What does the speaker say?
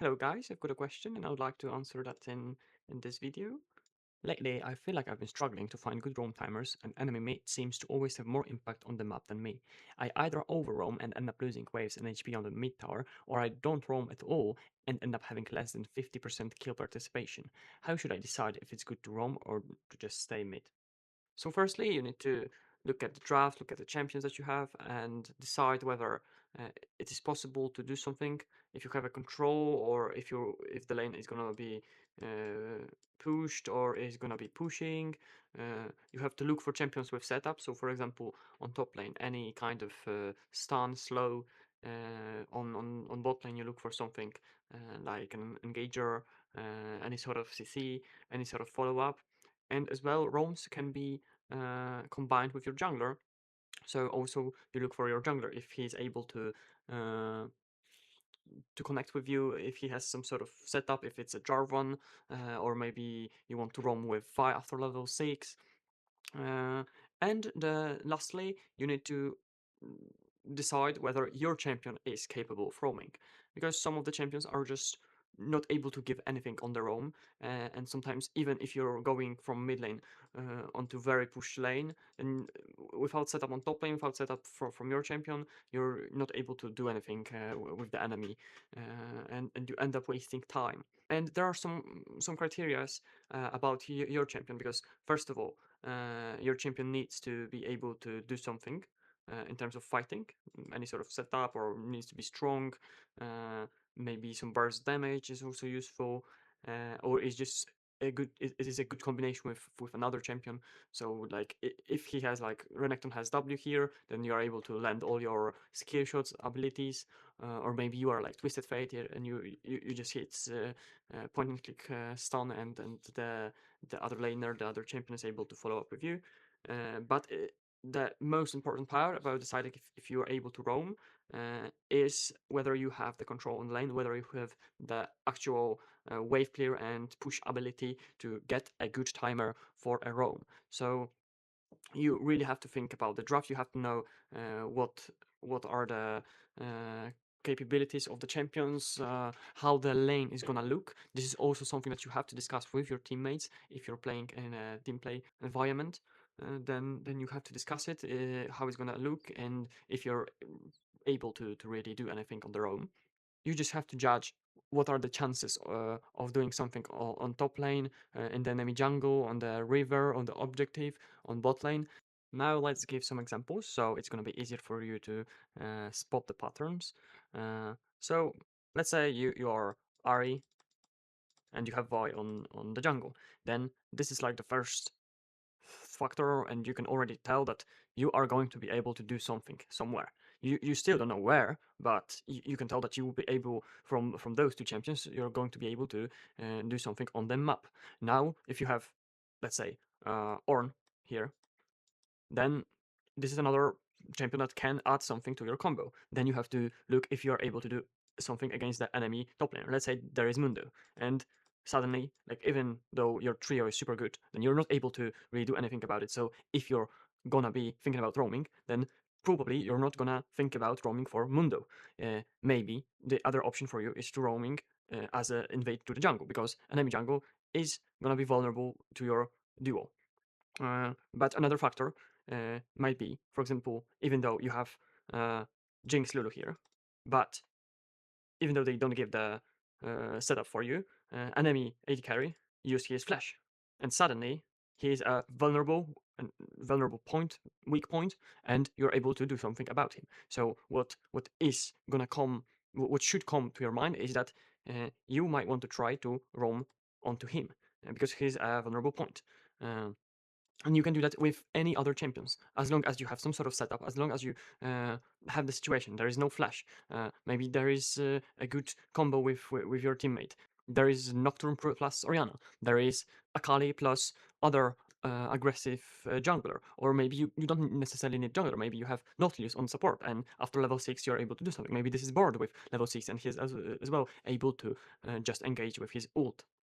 Hello guys, I've got a question and I would like to answer that in this video. Lately, I feel like I've been struggling to find good roam timers, and enemy mate seems to always have more impact on the map than me. I either over roam and end up losing waves and HP on the mid tower, or I don't roam at all and end up having less than 50% kill participation. How should I decide if it's good to roam or to just stay mid? So firstly, you need to look at the draft, look at the champions that you have, and decide whether it is possible to do something if you have a control, or if the lane is gonna be uh, pushed or is gonna be pushing. You have to look for champions with setup. So for example, on top lane, any kind of stun, slow. On bot lane, you look for something like an engager, any sort of CC, any sort of follow up, and as well, roams can be combined with your jungler. So also you look for your jungler if he's able uh, to connect with you, if he has some sort of setup, if it's a Jarvan, or maybe you want to roam with Vi after level 6. Uh, lastly, you need to decide whether your champion is capable of roaming, because some of the champions are just not able to give anything on their own, and sometimes even if you're going from mid lane onto very push lane, and without setup on top lane, without setup from your champion, you're not able to do anything with the enemy, and you end up wasting time. And there are some criterias about your champion, because first of all, your champion needs to be able to do something in terms of fighting, any sort of setup, or needs to be strong. Uh, Maybe some burst damage is also useful, or is just a good. It is a good combination with another champion. So like if he has like Renekton has W here, then you are able to land all your skill shots abilities, or maybe you are like Twisted Fate here, and you just hit point and click stun, and the other laner, the other champion is able to follow up with you. But the most important part about deciding if you are able to roam is whether you have the control on the lane, whether you have the actual wave clear and push ability to get a good timer for a roam. So you really have to think about the draft. You have to know what are the capabilities of the champions, how the lane is gonna look. This is also something that you have to discuss with your teammates if you're playing in a team play environment. Then you have to discuss it, how it's gonna look, and if you're able to really do anything on their own. You just have to judge what are the chances of doing something on top lane, in the enemy jungle, on the river, on the objective, on bot lane. Now let's give some examples, so it's going to be easier for you to spot the patterns. So let's say you are Ari and you have Vi on the jungle. Then this is like the first factor, and you can already tell that you are going to be able to do something somewhere. You still don't know where, but you can tell that you will be able, from those two champions, you're going to be able to do something on the map. Now, if you have, let's say, Ornn here, then this is another champion that can add something to your combo. Then you have to look if you're able to do something against the enemy top laner. Let's say there is Mundo, and suddenly, like even though your trio is super good, then you're not able to really do anything about it. So if you're gonna be thinking about roaming, then probably you're not gonna think about roaming for Mundo. Maybe the other option for you is to roaming as an invade to the jungle, because enemy jungle is gonna be vulnerable to your duo. But another factor might be, for example, even though you have Jinx Lulu here, but even though they don't give the setup for you, enemy AD carry use his flash, and suddenly he is a vulnerable point, weak point, and you're able to do something about him. So what is gonna come, what should come to your mind is that you might want to try to roam onto him because he's a vulnerable point. Um, and you can do that with any other champions, as long as you have some sort of setup, as long as you have the situation. There is no flash. Maybe there is a good combo with your teammate. There is Nocturne plus Orianna. There is Akali plus other aggressive jungler. Or maybe you don't necessarily need jungler. Maybe you have Nautilus on support, and after level 6 you're able to do something. Maybe this is board with level 6, and he's as well able to just engage with his ult.